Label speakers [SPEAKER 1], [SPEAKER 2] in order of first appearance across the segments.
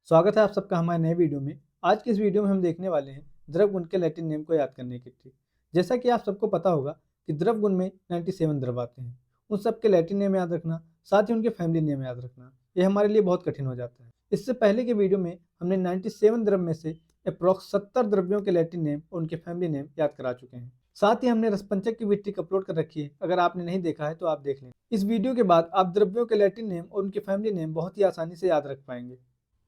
[SPEAKER 1] स्वागत है आप सबका हमारे नए वीडियो में। आज की इस वीडियो में हम देखने वाले हैं द्रव्यगुण के लैटिन नेम को याद करने की ट्रिक। जैसा कि आप सबको पता होगा कि द्रव्यगुण में 97 द्रव्य आते हैं। उन सब के लैटिन नेम याद रखना, साथ ही उनके फैमिली नेम याद रखना, ये हमारे लिए बहुत कठिन हो जाता है। इससे पहले के वीडियो में हमने 97 द्रव्य में से अप्रॉक्स 70 द्रव्यों के लैटिन नेम और उनके फैमिली नेम याद करा चुके हैं। साथ ही हमने रसपंचक की भी ट्रिक अपलोड कर रखी है, अगर आपने नहीं देखा है तो आप देख लें। इस वीडियो के बाद आप द्रव्यों के लैटिन नेम और उनके फैमिली नेम बहुत ही आसानी से याद रख पाएंगे।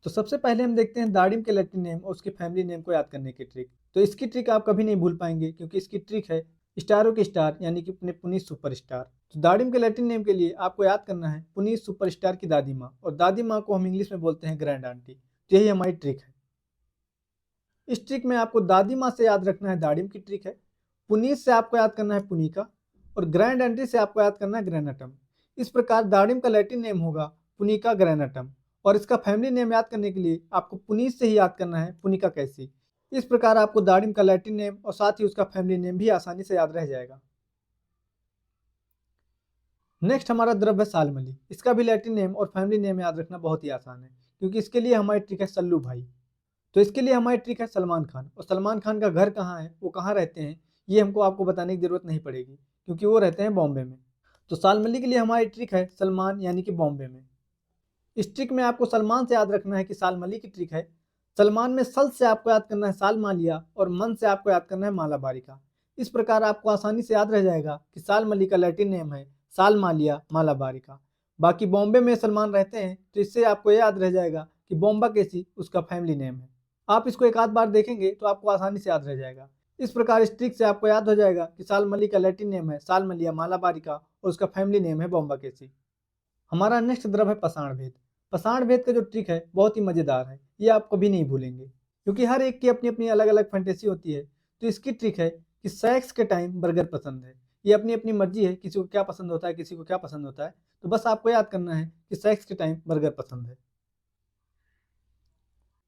[SPEAKER 1] तो सबसे पहले हम देखते हैं दाड़िम के लैटिन नेम और उसके फैमिली नेम को याद करने की ट्रिक। तो इसकी ट्रिक आप कभी नहीं भूल पाएंगे, क्योंकि इसकी ट्रिक है स्टारों के स्टार यानी कि अपने पुनीत सुपरस्टार। तो दाड़िम के लैटिन नेम के लिए आपको याद करना है पुनीत सुपरस्टार की दादी माँ, और दादी माँ को हम इंग्लिश में बोलते हैं ग्रैंड आंटी। तो यही हमारी ट्रिक है। इस ट्रिक में आपको दादी माँ से याद रखना है दाड़िम की ट्रिक है, पुनीत से आपको याद करना है पुनिका, और ग्रैंड आंटी से आपको याद करना है ग्रैनाटम। इस प्रकार दाड़िम का लैटिन नेम होगा पुनिका ग्रैनाटम, और इसका फैमिली नेम याद करने के लिए आपको पुनीत से ही याद करना है पुनिका कैसी। इस प्रकार आपको दाड़िम का लैटिन नेम और साथ ही उसका फैमिली नेम भी आसानी से याद रह जाएगा। नेक्स्ट हमारा द्रव्य है सालमली। इसका भी लैटिन नेम और फैमिली नेम याद रखना बहुत ही आसान है, क्योंकि इसके लिए हमारी ट्रिक है सल्लू भाई। तो इसके लिए हमारी ट्रिक है सलमान खान, और सलमान खान का घर कहाँ है, वो कहाँ रहते हैं, ये हमको आपको बताने की जरूरत नहीं पड़ेगी, क्योंकि वो रहते हैं बॉम्बे में। तो सालमली के लिए हमारी ट्रिक है सलमान यानी कि बॉम्बे में। इस ट्रिक में आपको सलमान से याद रखना है कि सालमली की ट्रिक है सलमान में सल से आपको याद करना है साल मालिया, और मन से आपको याद करना है माला बारिका। इस प्रकार आपको आसानी से याद रह जाएगा कि सालमली का लैटिन नेम है साल मालिया माला बारिका। बाकी बॉम्बे में सलमान रहते हैं, तो इससे आपको याद रह जाएगा कि बॉम्बा कैसी उसका फैमिली नेम है। आप इसको एक आध बार देखेंगे तो आपको आसानी से याद रह जाएगा। इस प्रकार इस ट्रिक से आपको याद हो जाएगा कि सालमली का लैटिन नेम है सालमलिया माला बारिका, और उसका फैमिली नेम है बॉम्बा कैसी। हमारा नेक्स्ट द्रव्य है पाषाण भेद। पाषाण भेद का जो ट्रिक है बहुत ही मजेदार है, ये आप कभी नहीं भूलेंगे, क्योंकि हर एक की अपनी अपनी अलग अलग फैंटेसी होती है। तो इसकी ट्रिक है कि सेक्स के टाइम बर्गर पसंद है। ये अपनी अपनी मर्जी है, किसी को क्या पसंद होता है, किसी को क्या पसंद होता है। तो बस आपको याद करना है कि सेक्स के टाइम बर्गर पसंद है।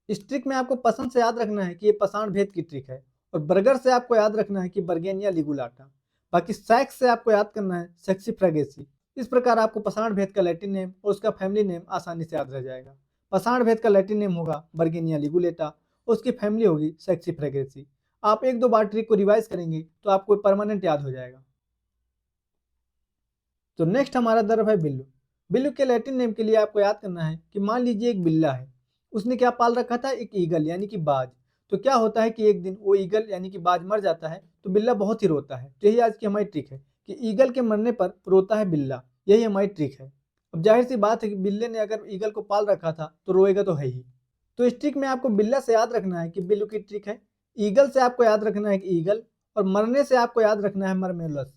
[SPEAKER 1] इस ट्रिक में आपको पसंद से याद रखना है कि ये पाषाण भेद की ट्रिक है, और बर्गर से आपको याद रखना है कि बर्गेनिया लिगुलाटा। बाकी सेक्स से आपको याद करना है सेक्सी फ्रेगेसी। इस प्रकार आपको पाषाण भेद का लैटिन नेम और उसका फैमिली नेम आसानी से याद रह जाएगा। पाषाण भेद का लैटिन नेम होगा बर्गेनिया लिगुलेटा, और उसकी फैमिली होगी सेक्सी फ्रेगेसी। आप एक दो बार ट्रिक को रिवाइज करेंगे तो आपको परमानेंट याद हो जाएगा। तो नेक्स्ट हमारा द्रव्य है बिल्लू। बिल्लू के लैटिन नेम के लिए आपको याद करना है कि मान लीजिए एक बिल्ला है, उसने क्या पाल रखा था, एक ईगल यानी कि बाज। तो क्या होता है कि एक दिन वो ईगल यानी कि बाज मर जाता है, तो बिल्ला बहुत ही रोता है। तो यही आज की हमारी ट्रिक है कि ईगल के मरने पर रोता है बिल्ला, यही हमारी ट्रिक है। अब जाहिर सी बात है कि बिल्ले ने अगर ईगल को पाल रखा था तो रोएगा तो है ही। तो इस ट्रिक में आपको बिल्ला से याद रखना है कि बिल्लू की ट्रिक है, ईगल से आपको याद रखना है कि ईगल, और मरने से आपको याद रखना है मरमेलस।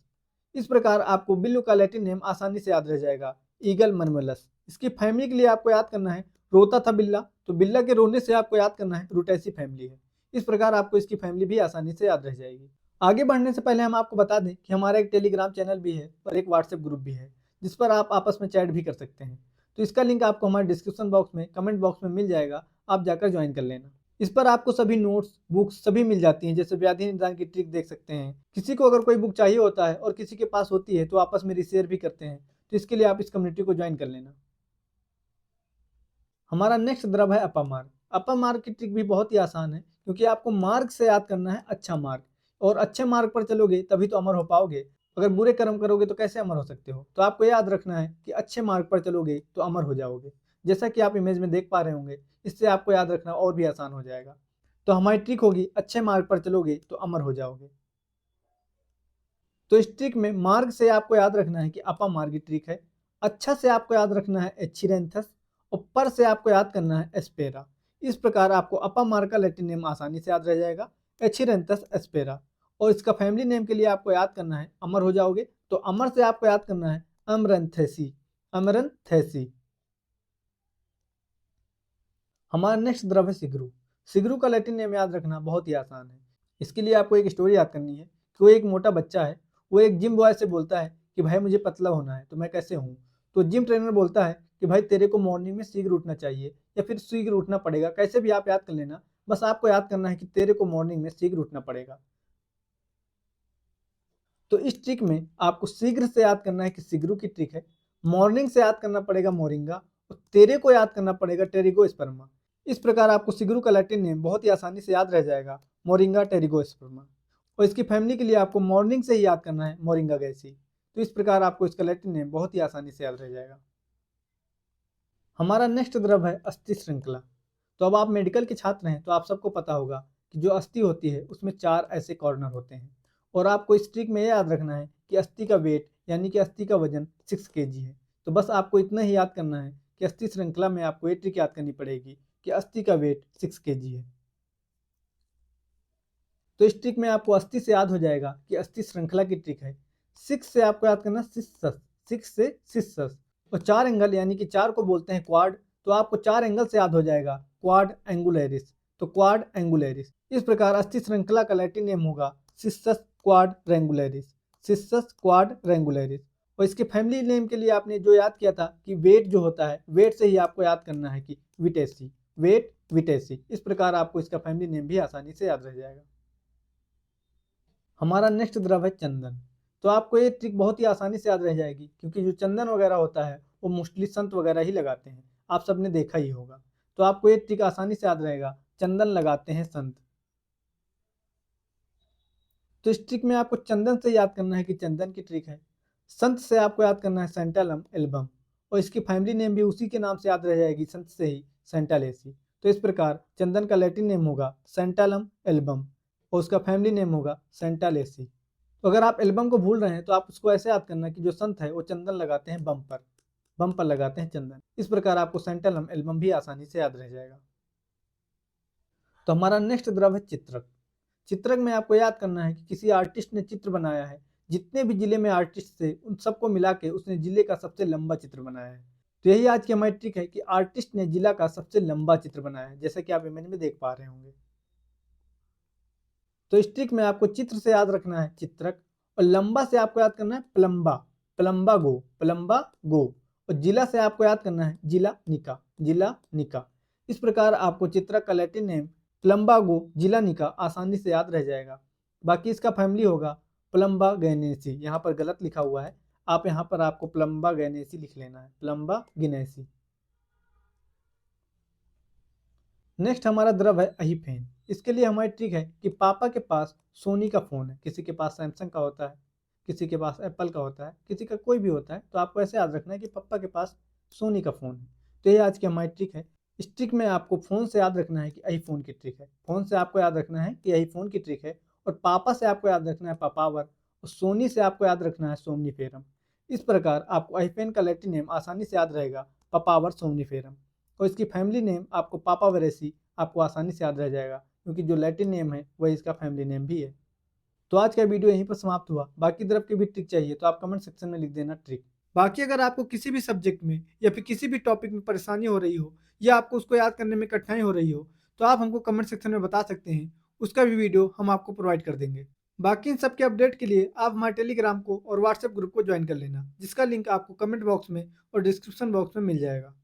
[SPEAKER 1] इस प्रकार आपको बिल्लू का लैटिन नेम आसानी से याद रह जाएगा, ईगल मरमेलस। इसकी फैमिली के लिए आपको याद करना है रोता था बिल्ला, तो बिल्ला के रोने से आपको याद करना है रूटैसी फैमिली है। इस प्रकार आपको इसकी फैमिली भी आसानी से याद रह जाएगी। आगे बढ़ने से पहले हम आपको बता दें कि हमारा एक टेलीग्राम चैनल भी है और एक व्हाट्सएप ग्रुप भी है, जिस पर आप आपस में चैट भी कर सकते हैं। तो इसका लिंक आपको हमारे डिस्क्रिप्शन बॉक्स में कमेंट बॉक्स में मिल जाएगा, आप जाकर ज्वाइन कर लेना। इस पर आपको सभी नोट्स बुक्स सभी मिल जाती हैं, जैसे व्याधि निदान की ट्रिक देख सकते हैं। किसी को अगर कोई बुक चाहिए होता है और किसी के पास होती है तो आपस में रिशेयर भी करते हैं। तो इसके लिए आप इस कम्युनिटी को ज्वाइन कर लेना। हमारा नेक्स्ट द्रव्य है अपर मार्ग। अपर मार्ग की ट्रिक भी बहुत ही आसान है, क्योंकि आपको मार्ग से याद करना है अच्छा मार्ग, और अच्छे मार्ग पर चलोगे तभी तो अमर हो पाओगे। अगर बुरे कर्म करोगे तो कैसे अमर हो सकते हो। तो आपको याद रखना है कि अच्छे मार्ग पर चलोगे तो अमर हो जाओगे, जैसा कि आप इमेज में देख पा रहे होंगे। इससे आपको याद रखना और भी आसान हो जाएगा। तो हमारी ट्रिक होगी अच्छे मार्ग पर चलोगे तो अमर हो जाओगे। तो इस ट्रिक में मार्ग से आपको याद रखना है कि अपा मार्ग की ट्रिक है, अच्छा से आपको याद रखना है एचिरेंथस, और पर से आपको याद करना है एस्पेरा। इस प्रकार आपको अपा मार्ग का लैटिन नेम आसानी से याद रह जाएगा, एचिरेंथस एस्पेरा। और इसका फैमिली नेम के लिए आपको याद करना है अमर हो जाओगे, तो अमर से आपको याद करना है अमरंथेसी, अमरंथेसी। हमारा नेक्स्ट द्रव्य है सिगरू। सिगरू का लैटिन नेम याद रखना बहुत ही आसान है। इसके लिए आपको एक स्टोरी याद करनी है कि वो एक मोटा बच्चा है, वो एक जिम बॉय से बोलता है कि भाई मुझे पतला होना है, तो मैं कैसे हूँ। तो जिम ट्रेनर बोलता है कि भाई तेरे को मॉर्निंग में शीघ्र उठना चाहिए, या फिर शीघ्र उठना पड़ेगा, कैसे भी आप याद कर लेना। बस आपको याद करना है कि तेरे को मॉर्निंग में शीघ्र उठना पड़ेगा। तो इस ट्रिक में आपको शीघ्र से याद करना है कि सिगरू की ट्रिक है, मॉर्निंग से याद करना पड़ेगा मोरिंगा, और तेरे को याद करना पड़ेगा टेरिगो स्पर्मा। इस प्रकार आपको सिगरू का लैटिन नेम बहुत ही आसानी से याद रह जाएगा, मोरिंगा टेरिगोस्पर्मा। और इसकी फैमिली के लिए आपको मॉर्निंग से ही याद करना है, मोरिंगा गैसी। तो इस प्रकार आपको इसका लैटिन नेम बहुत ही आसानी से याद रह जाएगा। हमारा नेक्स्ट द्रव है अस्थि श्रृंखला। तो अब आप मेडिकल के छात्र हैं तो आप सबको पता होगा कि जो अस्थि होती है उसमें 4 ऐसे कॉर्नर होते हैं, और आपको इस ट्रिक में यह याद रखना है कि अस्थि का वेट यानी कि अस्थि का वजन 6 kg है। तो बस आपको इतना ही याद करना है कि अस्थि श्रृंखला में आपको ये ट्रिक याद करनी पड़ेगी कि अस्थि का वेट 6 kg है। तो इस ट्रिक में आपको अस्थि से याद हो जाएगा कि अस्थि श्रृंखला की ट्रिक है। 6 से आपको याद करना सिस्सस, 6 से सिस्सस। और 4 एंगल यानी कि 4 को बोलते हैं क्वाड, तो आपको 4 एंगल से याद हो जाएगा क्वाड एंगुलरिस। तो क्वाड एंगुलरिस। इस प्रकार अस्थि श्रृंखला का लैटिन नेम होगा सिस्सस क्वाड रेंगुलरिस, सिस्सस क्वाड रेंगुलरिस। और इसके फैमिली नेम के लिए आपने जो याद किया था कि वेट जो होता है, वेट से ही आपको याद करना है कि विटेसी, वेट विटेसी। इस प्रकार आपको इसका फैमिली नेम भी आसानी से याद रह जाएगा। हमारा नेक्स्ट द्रव है चंदन। तो आपको ये ट्रिक बहुत ही आसानी से याद रह जाएगी, क्योंकि जो चंदन वगैरह होता है वो मोस्टली संत वगैरह ही लगाते हैं, आप सबने देखा ही होगा। तो आपको ये ट्रिक आसानी से याद रहेगा, चंदन लगाते हैं संत। तो इस ट्रिक में आपको चंदन से याद करना है कि चंदन की ट्रिक है। संत से आपको याद करना है सेंटालम एल्बम, और इसकी फैमिली नेम भी उसी के नाम से याद रह जाएगी, संत से ही, सेंटालेसी। तो इस प्रकार चंदन का लैटिन नेम होगा सेंटालम एल्बम, और उसका फैमिली नेम होगा सेंटालेसी। तो अगर आप एल्बम को भूल रहे हैं तो आप उसको ऐसे याद करना कि जो संत है वो चंदन लगाते हैं बम पर लगाते हैं चंदन। इस प्रकार आपको सेंटालम एल्बम भी आसानी से याद रह जाएगा। तो हमारा नेक्स्ट द्रव है चित्रक। चित्रक में आपको याद करना है कि किसी आर्टिस्ट ने चित्र बनाया है, जितने भी जिले में आर्टिस्ट थे उन सबको मिला के उसने जिले का सबसे लंबा चित्र बनाया है। तो यही आज की हमारी ट्रिक है कि आर्टिस्ट ने जिला का सबसे लंबा चित्र बनाया है, जैसा कि आप इमेज में देख पा रहे होंगे। तो इस ट्रिक में आपको चित्र से याद रखना है चित्रक, और लंबा से आपको याद करना है प्लम्बा, प्लम्बा गो। और जिला से आपको याद करना है जिला निका, जिला निका। इस प्रकार आपको चित्रक का लैटिन नेम प्लम्बा गो जिला निका आसानी से याद रह जाएगा। बाकी इसका फैमिली होगा प्लम्बा गैनेसी, यहाँ पर गलत लिखा हुआ है, आप यहाँ पर आपको प्लम्बा गैनेसी लिख लेना है, प्लम्बा गिनेसी। नेक्स्ट हमारा द्रव है अहिफेन। इसके लिए हमारी ट्रिक है कि पापा के पास सोनी का फ़ोन है, किसी के पास सैमसंग का होता है, किसी के पास एप्पल का होता है, किसी का कोई भी होता है। तो आपको ऐसे याद रखना है कि पापा के पास सोनी का फ़ोन है। तो ये आज की हमारी ट्रिक है। इस ट्रिक में आपको फ़ोन से याद रखना है कि आईफोन की ट्रिक है, फ़ोन से आपको याद रखना है कि आईफोन की ट्रिक है। और पापा से आपको याद रखना है पापावर, और सोनी से आपको याद रखना है सोमनीफेरम। इस प्रकार आपको आईफेन का लैटिन नेम आसानी से याद रहेगा, पापावर सोमनीफेरम। और इसकी फैमिली नेम आपको पापावरेसी आपको आसानी से याद रह जाएगा, क्योंकि जो लैटिन नेम है वही इसका फैमिली नेम भी है। तो आज का वीडियो यहीं पर समाप्त हुआ। बाकी द्रव की भी ट्रिक चाहिए तो आप कमेंट सेक्शन में लिख देना ट्रिक। बाकी अगर आपको किसी भी सब्जेक्ट में या फिर किसी भी टॉपिक में परेशानी हो रही हो, या आपको उसको याद करने में कठिनाई हो रही हो, तो आप हमको कमेंट सेक्शन में बता सकते हैं, उसका भी वीडियो हम आपको प्रोवाइड कर देंगे। बाकी इन सब के अपडेट के लिए आप हमारे टेलीग्राम को और व्हाट्सएप ग्रुप को ज्वाइन कर लेना, जिसका लिंक आपको कमेंट बॉक्स में और डिस्क्रिप्शन बॉक्स में मिल जाएगा।